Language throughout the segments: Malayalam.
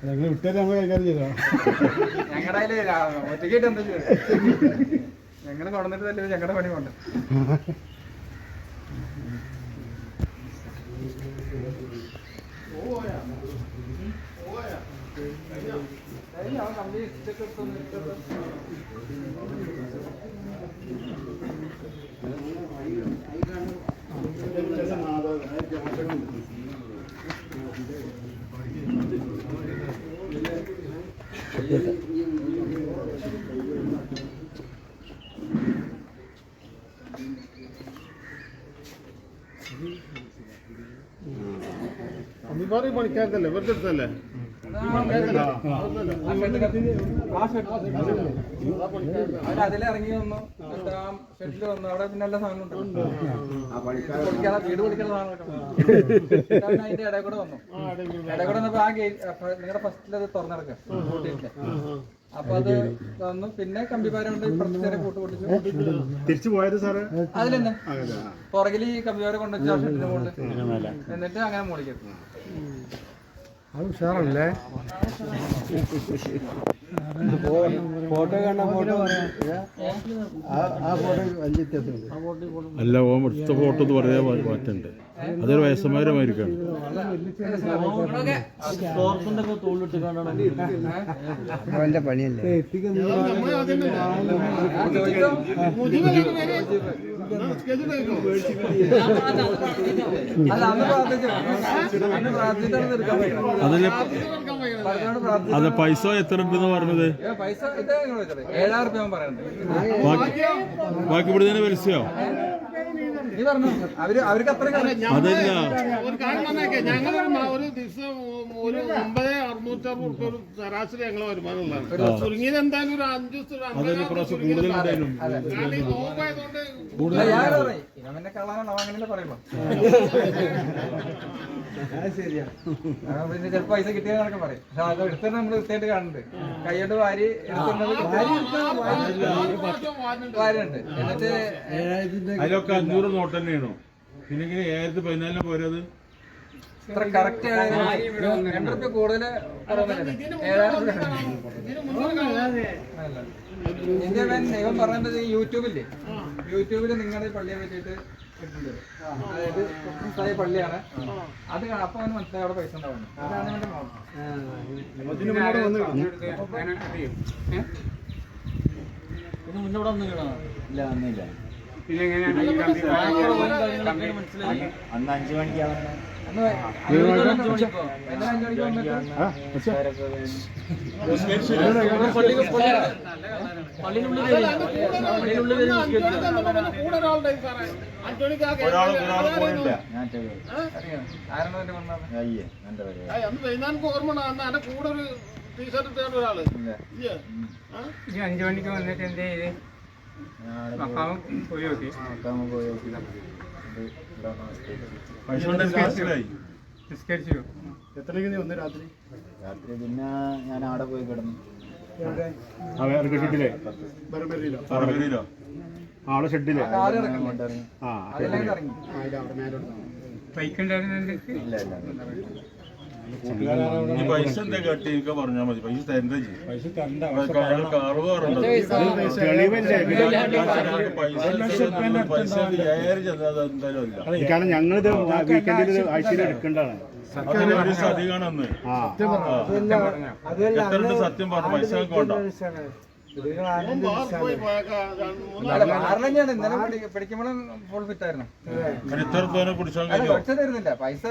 ഞങ്ങൾ വിട്ടേ നമ്മൾ കൈകാര്യം ചെയ്തോ. ഞങ്ങളുടെ ഒറ്റയ്ക്കായിട്ട് എന്താ ചെയ്തത്? ഞങ്ങൾ കൊണ്ടുവന്നിട്ടല്ലേ ഞങ്ങളുടെ പണി കൊണ്ട്. അഭിമാറി പണിക്കാരത്തല്ലേ ഇവരുടെ അടുത്തല്ലേ? അതിലിറങ്ങി വന്നു, ഷെഡിൽ വന്നു. അവിടെ പിന്നെ എല്ലാ സാധനവും വീട് പഠിക്കുന്ന സാധനങ്ങളൊക്കെ അതിന്റെ ഇടയിൽ കൂടെ വന്നു. ഇടയിൽ കൂടെ വന്നപ്പോ ആ ഗേറ്റ് നിങ്ങളുടെ ഫസ്റ്റിൽ അത് തുറന്നെടുക്കുക കൂട്ടിയിട്ടില്ല. അപ്പൊ അത് വന്നു. പിന്നെ കമ്പിപാരം കൊണ്ട് ഇപ്പുറത്തെ കൂട്ട് പൊട്ടിച്ചു തിരിച്ചു പോയത് സാറ് അതിലെന്നെ പുറകിൽ ഈ കമ്പിപാരം കൊണ്ടുവച്ചു ഷെഡിന്റെ മുകളിൽ. എന്നിട്ട് അങ്ങനെ മോളിക്കും. അത് ഉഷാറല്ലേ? ഫോട്ടോ കണ്ട ഫോട്ടോ ആ ഫോട്ടോ വലിയ വ്യത്യാസമുണ്ട്. അല്ല ഓം എടുത്ത ഫോട്ടോ എന്ന് പറയാൻ മാറ്റുണ്ട്. അതൊരു വയസ്സന്മാരുമായിരിക്കാണ്. അവന്റെ പണിയല്ലേ? അത് പൈസ എത്ര ഉണ്ടെന്ന് പറഞ്ഞത്? പൈസ 7,000 രൂപ പറയുന്നത്. ബാക്കി ഇവിടെ തന്നെ പൈസയോ? നീ പറഞ്ഞു അവർക്ക് അത്ര അതല്ല ഞങ്ങൾ ഒരു ദിവസം ഒരു 9,660 ഒരു ശരാശരി ഞങ്ങളെ വരുമാനമുള്ളതാണ്. ചുരുങ്ങിയത് എന്തായാലും ഒരു 5 കൂടുതലുണ്ടായിരുന്നു. പിന്നെ കളാണോ അങ്ങനെ പറയുമ്പോ പിന്നെ ചിലപ്പോ പൈസ കിട്ടിയ കണക്കെ പറയും. പക്ഷെ അത് എടുത്തിട്ട് നമ്മൾ എടുത്തേട്ട് കാണുന്നുണ്ട്. കൈയ്യോണ്ട് വാരി വാരുണ്ട്. എന്നിട്ട് അതിലൊക്കെ 500 നോട്ട് തന്നെയാണോ? പിന്നെ 7,014 പോരത്? ഇത്ര കറക്റ്റ് 2 രൂപ കൂടുതൽ ഇവൻ പറഞ്ഞത് യൂട്യൂബില്ലേ, യൂട്യൂബില് നിങ്ങളുടെ പള്ളിയെ പറ്റിയിട്ട് ഇട്ടിട്ടുണ്ട്. അതായത് ക്രിസ്ത്യൻസായ പള്ളിയാണ് അത്. അപ്പൊ അവന് മനസ്സിലായി അവിടെ പൈസ ഉണ്ടാവുന്നു. അതാണ് എന്റെ മോഹം. മുന്നോട്ട് വന്നു ഇല്ല വന്നില്ല. അന്ന് 5 മണിക്കാണ് കൂടെ ഒരു ടീഷർട്ട് ഒരാള് 5 മണിക്ക് വന്നിട്ട് എന്ത് ചെയ്ത് പോയി നോക്കി. എത്രയ്ക്ക് വന്ന് രാത്രി? രാത്രി പിന്നെ ഞാൻ അവിടെ പോയി കിടന്നു. ആളെ ഷെഡിലെ പൈസ എന്താ കട്ടി എനിക്ക് പറഞ്ഞാൽ മതി. പൈസ തരണ്ട കാരണം ഞങ്ങളിത് വീക്കെൻഡിൽ ആഴ്ചയിൽ എടുക്കേണ്ടതാണ്. അധികമാണ് അന്ന്. സത്യം പറഞ്ഞു പൈസ കൊണ്ട പിടിക്കുമ്പോഴും ഫുൾ ഫിറ്റ് ആയിരുന്നു. ഇത്ര പേരെ കുടിച്ചാൽ പൈസ തരുന്നില്ല. പൈസ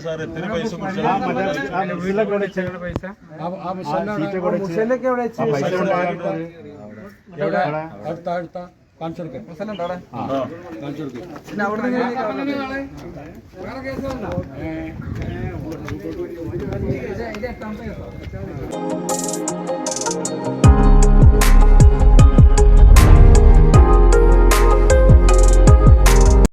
സാർ എത്ര പൈസ പിന്നെ അവിടെ നിന്ന്